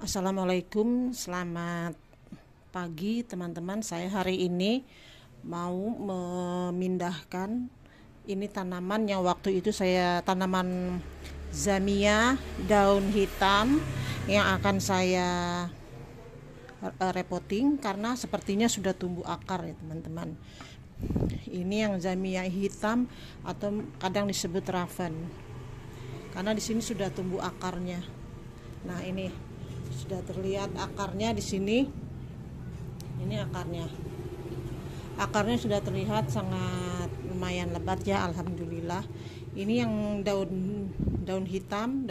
Assalamualaikum, selamat pagi teman-teman. Saya hari ini mau memindahkan ini tanaman yang waktu itu saya tanaman zamia daun hitam yang akan saya repotting karena sepertinya sudah tumbuh akar ya teman-teman. Ini yang zamia hitam atau kadang disebut raven. Karena di sini sudah tumbuh akarnya. Nah, ini sudah terlihat akarnya di sini. Ini akarnya. Akarnya sudah terlihat sangat lumayan lebat ya, alhamdulillah. Ini yang daun hitam.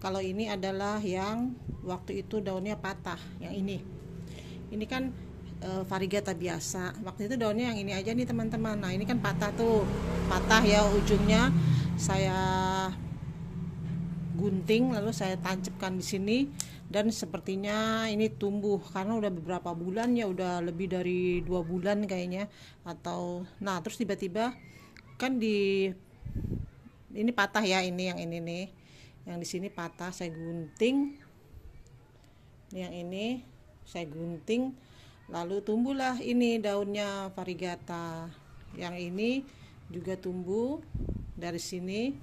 Kalau ini adalah yang waktu itu daunnya patah, yang ini. Ini kan variegata biasa. Waktu itu daunnya yang ini aja nih teman-teman. Nah, ini kan patah tuh. Patah ya ujungnya. Saya gunting lalu saya tancapkan di sini dan sepertinya ini tumbuh karena udah beberapa bulan ya, udah lebih dari 2 bulan kayaknya. Atau nah terus tiba-tiba kan ini patah ya, ini yang ini nih, yang di sini patah, saya gunting. Yang ini saya gunting lalu tumbuhlah ini daunnya variegata. Yang ini juga tumbuh dari sini,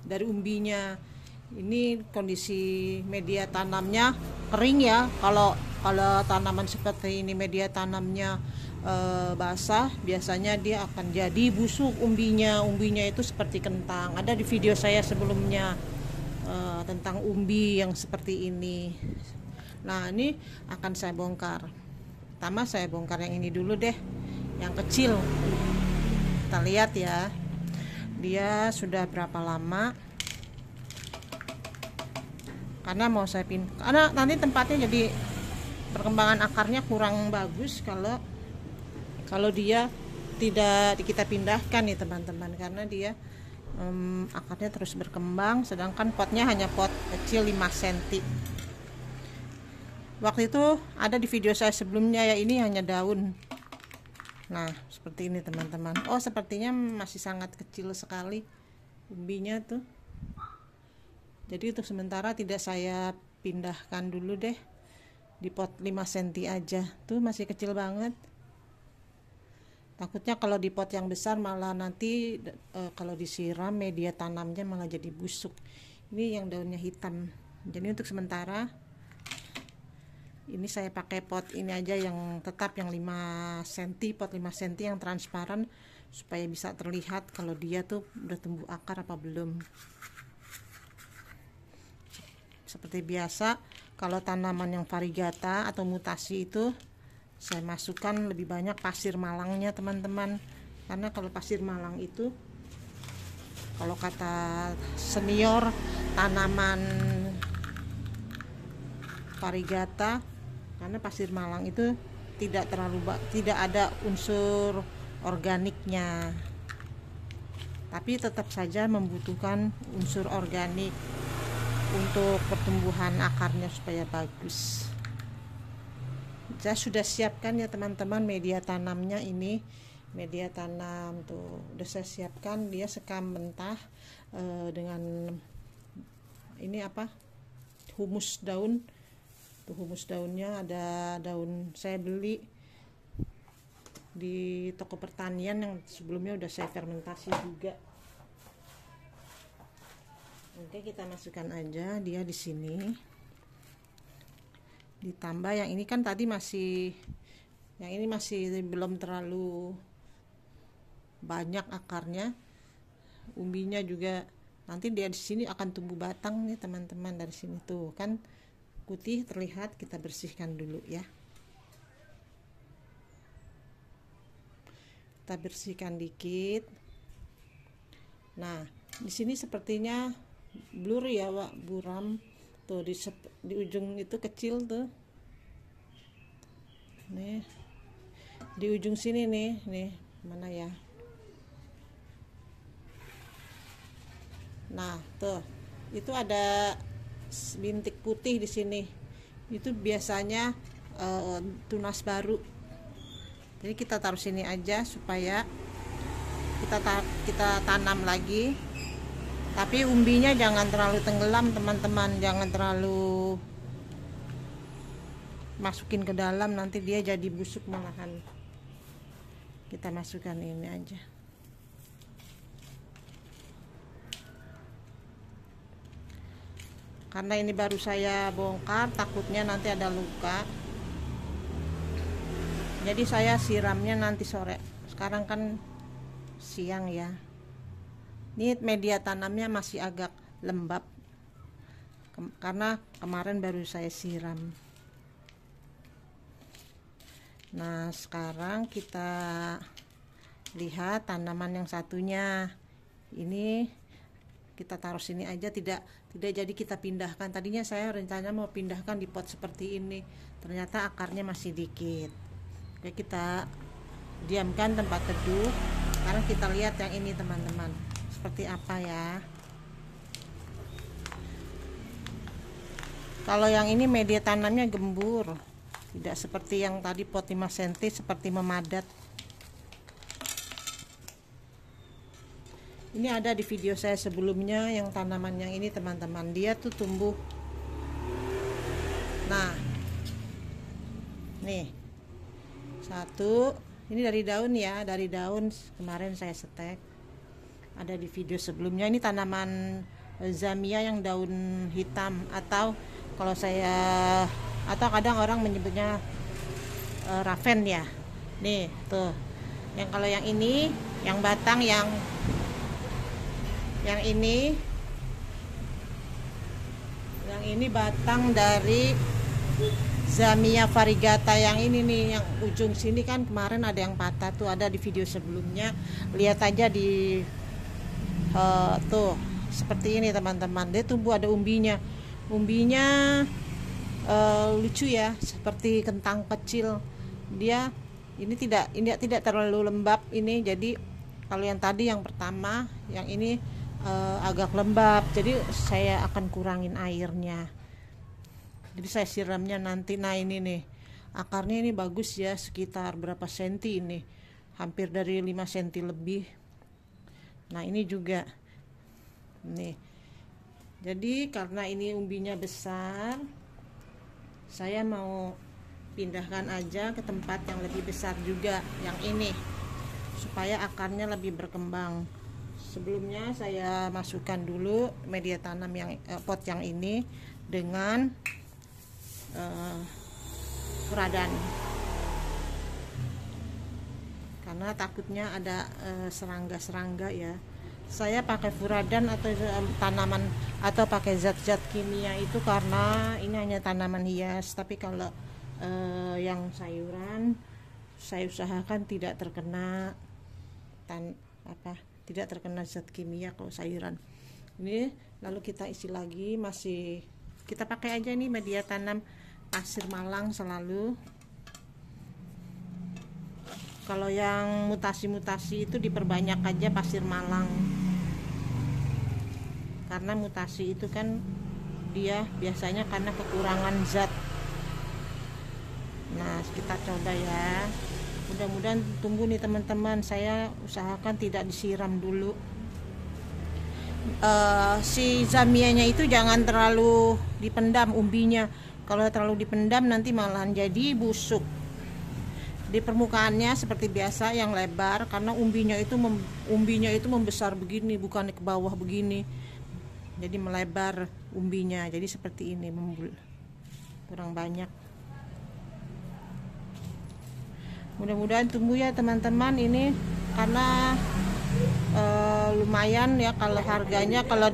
dari umbinya. Ini kondisi media tanamnya kering ya. Kalau tanaman seperti ini media tanamnya basah, biasanya dia akan jadi busuk umbinya. Umbinya itu seperti kentang. Ada di video saya sebelumnya tentang umbi yang seperti ini. Nah, ini akan saya bongkar. Pertama saya bongkar yang ini dulu deh, yang kecil. Kita lihat ya, dia sudah berapa lama. Karena mau saya karena nanti tempatnya jadi perkembangan akarnya kurang bagus kalau dia tidak kita pindahkan nih teman-teman, karena dia akarnya terus berkembang, sedangkan potnya hanya pot kecil 5 cm. Waktu itu ada di video saya sebelumnya ya, ini hanya daun. Nah, seperti ini teman-teman. Oh, sepertinya masih sangat kecil sekali umbinya tuh. Jadi untuk sementara tidak saya pindahkan dulu deh, di pot 5 cm aja. Tuh masih kecil banget. Takutnya kalau di pot yang besar malah nanti kalau disiram media tanamnya malah jadi busuk. Ini yang daunnya hitam. Jadi untuk sementara ini saya pakai pot ini aja yang tetap, yang 5 cm, pot 5 cm yang transparan, supaya bisa terlihat kalau dia tuh udah tumbuh akar apa belum. Seperti biasa, kalau tanaman yang variegata atau mutasi itu saya masukkan lebih banyak pasir malangnya teman-teman. Karena kalau pasir malang itu, kalau kata senior tanaman variegata, karena pasir malang itu tidak ada unsur organiknya, tapi tetap saja membutuhkan unsur organik untuk pertumbuhan akarnya supaya bagus. Saya sudah siapkan ya teman-teman media tanamnya. Ini media tanam tuh udah saya siapkan, dia sekam mentah dengan ini humus daun. Tuh humus daunnya, ada daun saya beli di toko pertanian yang sebelumnya udah saya fermentasi juga. Oke, kita masukkan aja dia di sini. Ditambah yang ini kan tadi yang ini masih belum terlalu banyak akarnya. Umbinya juga nanti dia di sini akan tumbuh batang nih teman-teman, dari sini tuh kan putih terlihat. Kita bersihkan dulu ya. Kita bersihkan dikit. Nah, di sini sepertinya blur ya, Wak, buram tuh di ujung itu kecil tuh. Nih di ujung sini nih mana ya. Nah, tuh itu ada bintik putih di sini. Itu biasanya tunas baru. Jadi kita taruh sini aja supaya kita tanam lagi. Tapi umbinya jangan terlalu tenggelam teman-teman, jangan terlalu masukin ke dalam, nanti dia jadi busuk malahan. Kita masukkan ini aja. Karena ini baru saya bongkar, takutnya nanti ada luka, jadi saya siramnya nanti sore. Sekarang kan siang ya. Ini media tanamnya masih agak lembab karena kemarin baru saya siram. Nah, sekarang kita lihat tanaman yang satunya. Ini kita taruh sini aja, tidak jadi kita pindahkan. Tadinya saya rencana mau pindahkan di pot seperti ini, ternyata akarnya masih dikit. Oke, kita diamkan tempat teduh. Sekarang kita lihat yang ini teman-teman, seperti apa ya. Kalau yang ini media tanamnya gembur, tidak seperti yang tadi pot 5 cm seperti memadat. Ini ada di video saya sebelumnya yang tanaman yang ini teman-teman, dia tuh tumbuh. Nah, nih satu, ini dari daun ya, dari daun kemarin saya setek, ada di video sebelumnya. Ini tanaman zamia yang daun hitam, atau kalau saya, atau kadang orang menyebutnya raven ya. Nih tuh, yang kalau yang ini, yang batang yang ini batang dari zamia variegata. Yang ini nih, yang ujung sini kan kemarin ada yang patah tuh, ada di video sebelumnya, lihat aja di tuh seperti ini teman-teman. Dia tumbuh ada umbinya lucu ya, seperti kentang kecil. Dia ini tidak terlalu lembab ini, jadi kalau yang tadi yang pertama, yang ini agak lembab, jadi saya akan kurangin airnya. Jadi saya siramnya nanti. Nah ini nih, akarnya ini bagus ya, sekitar berapa senti ini, hampir dari 5 senti lebih. Nah ini juga nih. Jadi karena ini umbinya besar, saya mau pindahkan aja ke tempat yang lebih besar juga, yang ini, supaya akarnya lebih berkembang. Sebelumnya saya masukkan dulu media tanam yang pot yang ini dengan furadan, karena takutnya ada serangga-serangga ya. Saya pakai furadan atau tanaman atau pakai zat-zat kimia itu karena ini hanya tanaman hias. Tapi kalau yang sayuran saya usahakan tidak terkena tidak terkena zat kimia kalau sayuran. Ini lalu kita isi lagi, masih kita pakai aja nih media tanam pasir malang selalu. Kalau yang mutasi-mutasi itu diperbanyak aja pasir malang, karena mutasi itu kan dia biasanya karena kekurangan zat. Nah kita coba ya, mudah-mudahan tumbuh nih teman-teman. Saya usahakan tidak disiram dulu. Si zamianya itu jangan terlalu dipendam umbinya. Kalau terlalu dipendam nanti malahan jadi busuk. Di permukaannya seperti biasa yang lebar, karena umbinya itu membesar begini, bukan ke bawah begini. Jadi melebar umbinya, jadi seperti ini, kurang banyak. Mudah-mudahan tumbuh ya teman-teman ini, karena lumayan ya kalau harganya, kalau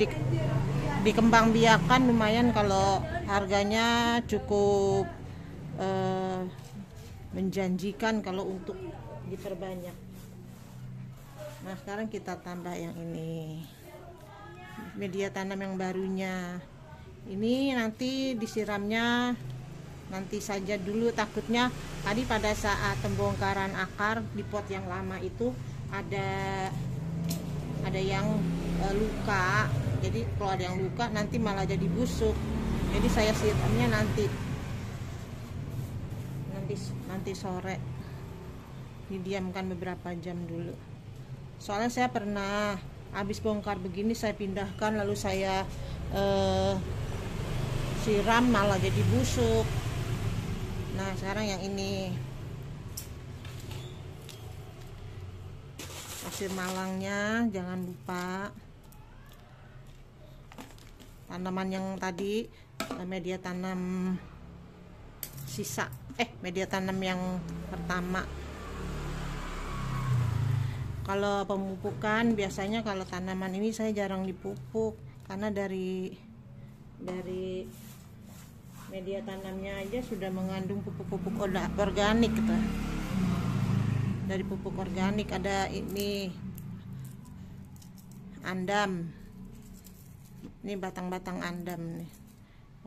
dikembangbiakan lumayan, kalau harganya cukup menjanjikan kalau untuk diperbanyak. Nah sekarang kita tambah yang ini, media tanam yang barunya. Ini nanti disiramnya nanti saja dulu, takutnya tadi pada saat pembongkaran akar di pot yang lama itu ada yang luka. Jadi kalau ada yang luka nanti malah jadi busuk. Jadi saya siramnya nanti sore, didiamkan beberapa jam dulu. Soalnya saya pernah habis bongkar begini, saya pindahkan lalu saya siram malah jadi busuk. Nah sekarang yang ini pasir malangnya, jangan lupa. Tanaman yang tadi media tanam sisa, media tanam yang pertama. Kalau pemupukan biasanya kalau tanaman ini saya jarang dipupuk karena dari media tanamnya aja sudah mengandung pupuk-pupuk organik gitu. Dari pupuk organik ada ini andam. Ini batang-batang andam nih.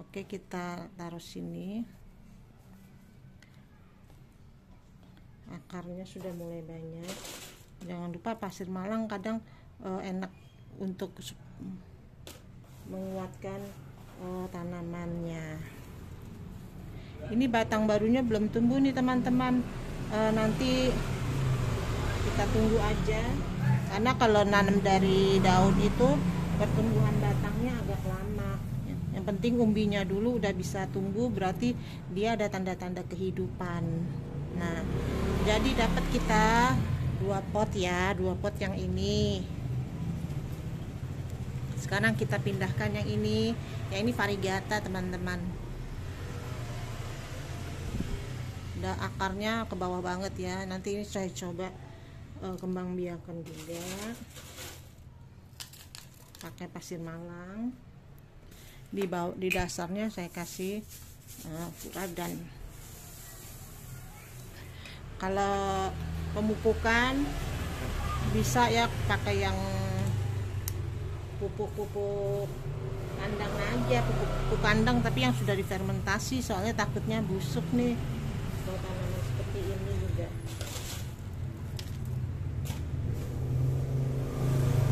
Oke, kita taruh sini. Akarnya sudah mulai banyak. Jangan lupa pasir malang kadang enak untuk menguatkan tanamannya. Ini batang barunya belum tumbuh nih teman-teman. Nanti kita tunggu aja, karena kalau nanam dari daun itu pertumbuhan batangnya agak lama. Yang penting umbinya dulu udah bisa tumbuh, berarti dia ada tanda-tanda kehidupan. Nah, jadi dapat kita 2 pot ya, 2 pot yang ini. Sekarang kita pindahkan yang ini. Yang ini variegata teman-teman. Udah akarnya ke bawah banget ya. Nanti ini saya coba kembang biakan juga. Pakai pasir malang. Di dasarnya saya kasih furadan. Kalau pemupukan bisa ya pakai yang pupuk kandang aja, pupuk kandang tapi yang sudah difermentasi, soalnya takutnya busuk nih kalau tanaman seperti ini juga.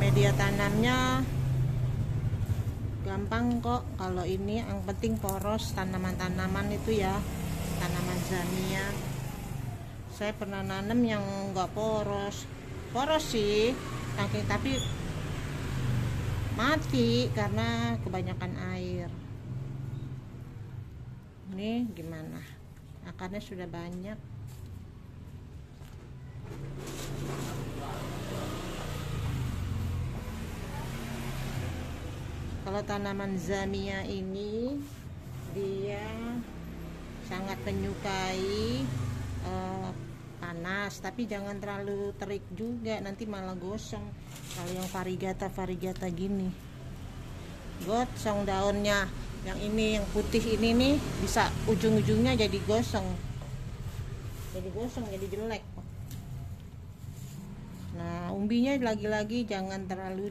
Media tanamnya gampang kok, kalau ini yang penting poros tanaman-tanaman itu ya, tanaman zamia. Saya pernah nanam yang enggak poros sih, tapi mati karena kebanyakan air. Ini gimana? Akarnya sudah banyak. Kalau tanaman zamia ini dia sangat menyukai panas, tapi jangan terlalu terik juga, nanti malah gosong. Kalau yang variegata gini gosong daunnya. Yang ini yang putih ini nih bisa ujung-ujungnya jadi gosong, jadi jelek. Nah umbinya lagi-lagi jangan terlalu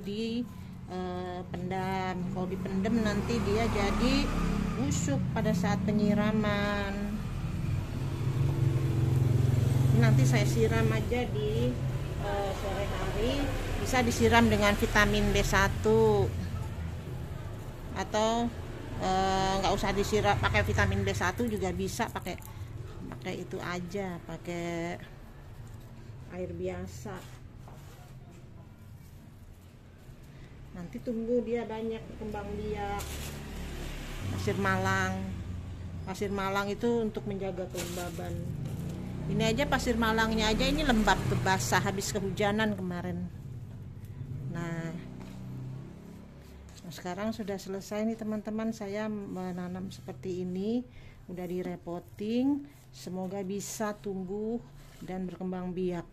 pendam. Kalau dipendam nanti dia jadi busuk pada saat penyiraman. Nanti saya siram aja di sore hari, bisa disiram dengan vitamin B1 atau nggak usah disiram pakai vitamin B1 juga bisa, pakai itu aja, pakai air biasa. Nanti tunggu dia banyak kembang biak. Pasir malang itu untuk menjaga kelembaban. Ini aja pasir malangnya aja ini lembab, basah habis kehujanan kemarin. Nah sekarang sudah selesai nih teman-teman, saya menanam seperti ini, udah direpotting, semoga bisa tumbuh dan berkembang biak.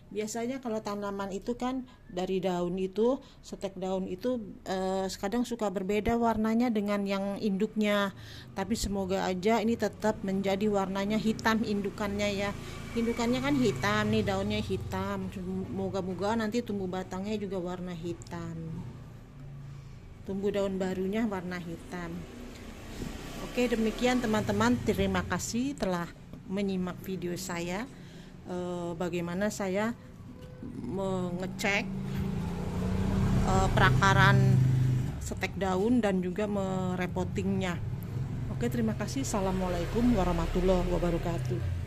Biasanya kalau tanaman itu kan dari daun itu, setek daun itu kadang suka berbeda warnanya dengan yang induknya, tapi semoga aja ini tetap menjadi warnanya hitam indukannya ya. Indukannya kan hitam nih, daunnya hitam, moga-moga nanti tumbuh batangnya juga warna hitam, tumbuh daun barunya warna hitam. Oke, demikian teman-teman, terima kasih telah menyimak video saya. Bagaimana saya mengecek perakaran setek daun dan juga merepottingnya. Oke, terima kasih. Assalamualaikum warahmatullahi wabarakatuh.